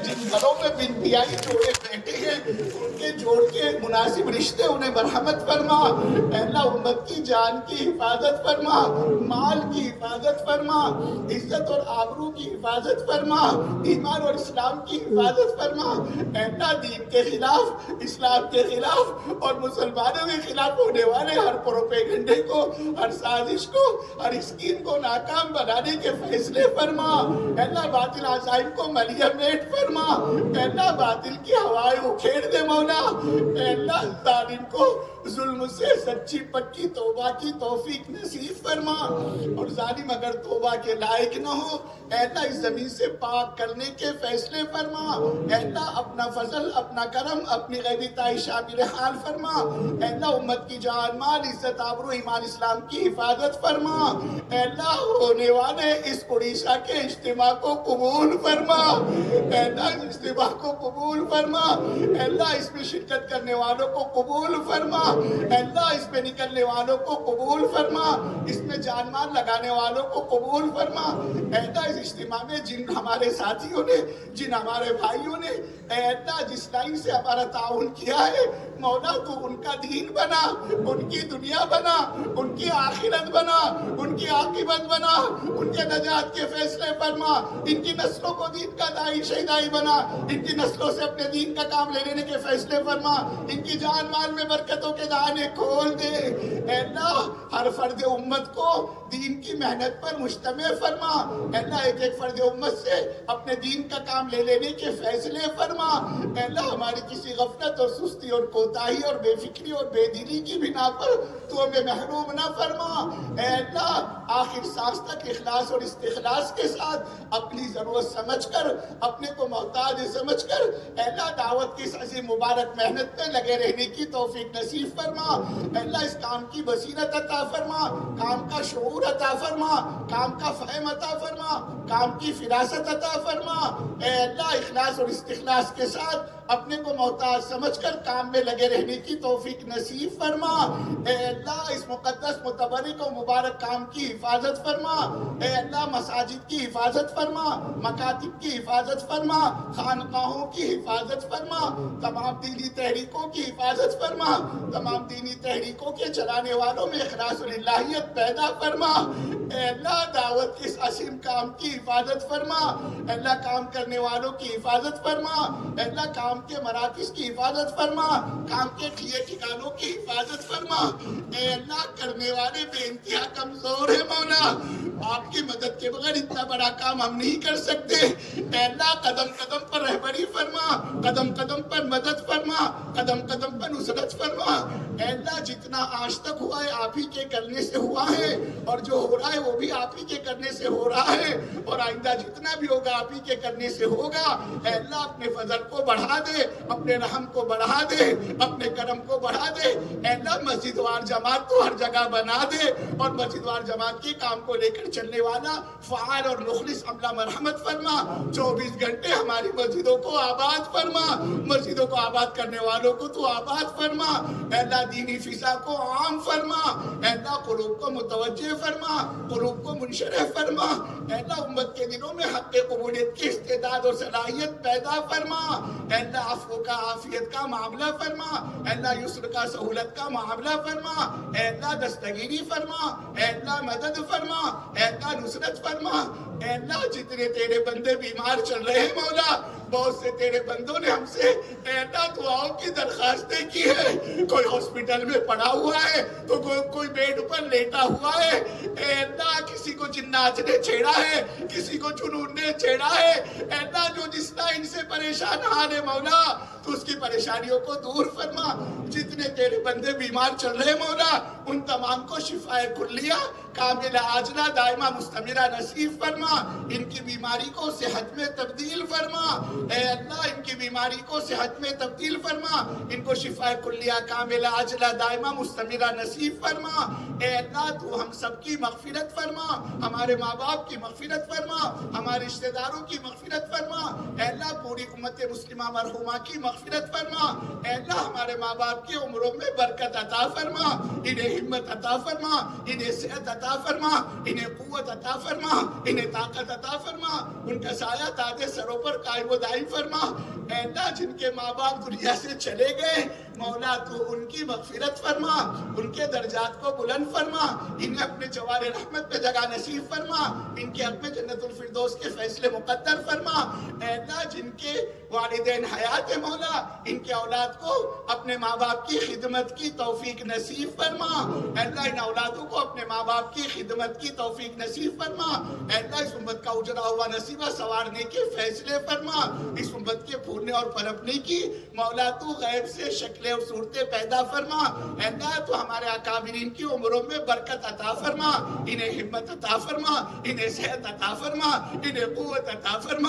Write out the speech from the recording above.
جن گھروں میں بن بیائی جوڑے بیٹھے ہیں ان کے جوڑ کے مناسب رشتے انہیں مرحمت فرما۔ اے اللہ امت کی جان کی حفاظت فرما، مال کی حفاظت فرما، عزت اور آبرو کی حفاظت فرما، ایمان اور اسلام کی حفاظت فرما۔ اے اللہ دین کے خلاف، اسلام کے خلاف اور مسلمانوں کے خلاف ہونے والے ہر پروپیگنڈے کو، ہر سازش کو، ہر اسکیم کو ناکام بنانے کے فیصلے فرما۔ اے اللہ باطل عزائم کو ملیہ میٹ فرما۔ اے اللہ باطل کی ہوائیں اکھیڑ دے مولا۔ اے اللہ ظالم کو ظلم سے سچی پکی توبہ کی توفیق نصیب فرما، اور ظالم اگر توبہ کے لائق نہ ہو اے اللہ اس زمین سے پاک کرنے کے فیصلے فرما۔ اے اللہ اپنا فضل، اپنا کرم، اپنی غیبتائی شامل حال فرما۔ اے اللہ امت کی جان مال عزت آبرو ایمان اسلام کی حفاظت فرما۔ اے اللہ ہونے والے اس اڑیسہ کے اجتماع کو قبول فرما۔ اے اللہ اس اجتماع کو قبول فرما۔ اے اللہ اس میں شرکت کرنے والوں کو قبول فرما۔ اے اللہ اس میں نکلنے والوں کو قبول فرما، اس میں جان مال لگانے والوں کو قبول فرما۔ اے اللہ اس اجتماع میں جن ہمارے ساتھیوں نے، جن ہمارے بھائیوں نے اے اللہ جس لائن سے ہمارا تعاون کیا ہے مولا تو ان کا دین بنا، ان کی دنیا بنا، ان کی آخرت بنا، ان کی عاقبت بنا، ان کے نجات کے فیصلے فرما، ان کی نسلوں کو دین کا داعی شہدائی بنا، ان کی نسلوں سے اپنے دین کا کام لے لینے کے فیصلے فرما، ان کی جان مال میں برکتوں کے دہانے کھول دے۔ اے اللہ ہر فرد امت کو دین کی محنت پر مجتمع فرما۔ اے اللہ ایک ایک فرد امت سے اپنے دین کا کام لے لینے کے فیصلے فرما۔ اے اللہ ہماری کسی غفلت اور سستی اور کوتاہی اور بے فکری اور بے دلی کی بنا پر تو ہمیں محروم نہ فرما۔ اے اللہ آخر سانس تک اخلاص اور استخلاص کے ساتھ اپنی ضرورت سمجھ کر، اپنے کو محتاج سمجھ کر اے اللہ دعوت کی اس عظیم مبارک محنت میں لگے رہنے کی توفیق نصیب فرما۔ اے اللہ اس کام کی بصیرت عطا فرما، کام کا شعور عطا فرما، کام کا فہم عطا فرما، کام کی فراست عطا فرما۔ اے اللہ اخلاص اور استخلاص کے ساتھ اپنے کو محتاج سمجھ کر کام میں لگے رہنے کی توفیق نصیب فرما۔ اے اللہ اس مقدس متبرک و مبارک کام کی حفاظت فرما۔ اے اللہ مساجد کی حفاظت فرما، مکاتب کی حفاظت فرما، خانقاہوں کی حفاظت فرما، تمام دینی تحریکوں کی حفاظت فرما، تمام دینی تحریکوں کے چلانے والوں میں اخلاص الہیت پیدا فرما۔ اے اللہ دعوت کے اس عظیم کام کی حفاظت فرما۔ اے اللہ کام کرنے والوں کی حفاظت فرما۔ اے اللہ کام کے مراکز کی حفاظت فرما، کام کے ٹھکانوں کی حفاظت فرما۔ اے اللہ کرنے والے بے انتہا کمزور ہے مولا، آپ کی مدد کے بغیر اتنا بڑا کام ہم نہیں کر سکتے۔ اے اللہ قدم قدم پر رہبری فرما، قدم قدم پر مدد فرما، قدم قدم پر نصرت فرما۔ اے اللہ جتنا آج تک ہوا ہے آپ ہی کے کرنے سے ہوا ہے، اور جو ہو رہا ہے وہ بھی آپ ہی کے کرنے سے ہو رہا ہے، اور آئندہ جتنا بھی ہوگا آپ ہی کے کرنے سے ہوگا۔ اے اللہ اپنے فضل کو بڑھا دے، اپنے رحم کو بڑھا دے، اپنے کرم کو بڑھا دے۔ اے اللہ مسجد وار جماعت کو ہر جگہ بنا دے، اور مسجد وار جماعت کے کام کو لے کر چلنے والا فعال اور مخلص عملہ مرحمت فرما۔ 24 گھنٹے ہماری مسجدوں کو آباد فرما، مسجدوں کو آباد کرنے والوں کو تو آباد فرما۔ اے اللہ دینی فضا کو عام فرما۔ اے اللہ قلوب کو متوجہ فرما، قلوب کو منشرح فرما۔ اے اللہ امت کے دلوں میں حق قبولیت کی استعداد اور صلاحیت پیدا فرما۔ اے اللہ عفو کا عافیت کا معاملہ فرما۔ اے اللہ یسر کا سہولت کا معاملہ فرما۔ اے اللہ دستگیری فرما۔ اے اللہ مدد فرما۔ اے اللہ نصرت فرما۔ اے اللہ جتنے تیرے بندے بیمار چل رہے ہیں مولا، بہت سے تیرے بندوں نے ہم سے اے اللہ دعاؤں کی درخواستیں کی ہے۔ کوئی ہاسپٹل میں پڑا ہوا ہے تو کوئی بیڈ پر لیٹا ہوا ہے۔ اے اللہ کسی کو جنات نے چھیڑا ہے، کسی کو جنون نے چھیڑا ہے۔ اے اللہ جو جس لائن سے پریشان ہے مولا تو اس کی پریشانیوں کو دور فرما۔ جتنے تیرے بندے بیمار چل رہے مولا ان تمام کو شفائے کلیہ کاملہ عاجلہ دائمہ مستمرہ نصیب فرما۔ ان کی بیماری کو صحت میں تبدیل فرما۔ اے اللہ ان کی بیماری کو صحت میں تبدیل فرما، ان کو شفائے کلیہ کاملہ عاجلہ دائمہ مستمرہ نصیب فرما۔ اے اللہ تو ہم سب کی مغفرت فرما، ہمارے ماں باپ کی مغفرت فرما، ہمارے رشتہ داروں کی مغفرت فرما۔ اے اللہ پوری امت مسلمہ مرحومہ کی مغفرت فرما، اے اللہ ہمارے ماں باپ کی عمروں میں برکت عطا فرما، انہیں ہمت عطا فرما، انہیں صحت عطا فرما، انہیں قوت عطا فرما، انہیں طاقت عطا فرما، ان کا سایہ تاج سروں پر قائم و دائم فرما۔ اے اللہ جن کے ماں باپ دنیا سے چلے گئے مولا تو ان کی مغفرت فرما، ان کے درجات کو بلند فرما، انہیں اپنے جوار رحمت پہ جگہ نصیب فرما، ان کے حق میں جنت الفردوس کے فیصلے مقدر فرما۔ اے اللہ جن کے والدین حیات مولا ان کے اولاد کو اپنے ماں باپ کی خدمت کی توفیق نصیب فرما، اے اللہ ان اولادوں کو اپنے ماں باپ کی خدمت کی توفیق نصیب فرما، اے اللہ اس امت کا اجڑا ہوا نصیبہ سنوارنے کے فیصلے فرما، اس امت کے پھولنے اور پنپنے کی مولا تو غیب سے شکلیں اور صورتیں پیدا فرما، اے اللہ تو ہمارے اکابرین کی عمروں میں برکت عطا فرما، انہیں ہمت عطا فرما، انہیں صحت عطا فرما، انہیں قوت عطا فرما۔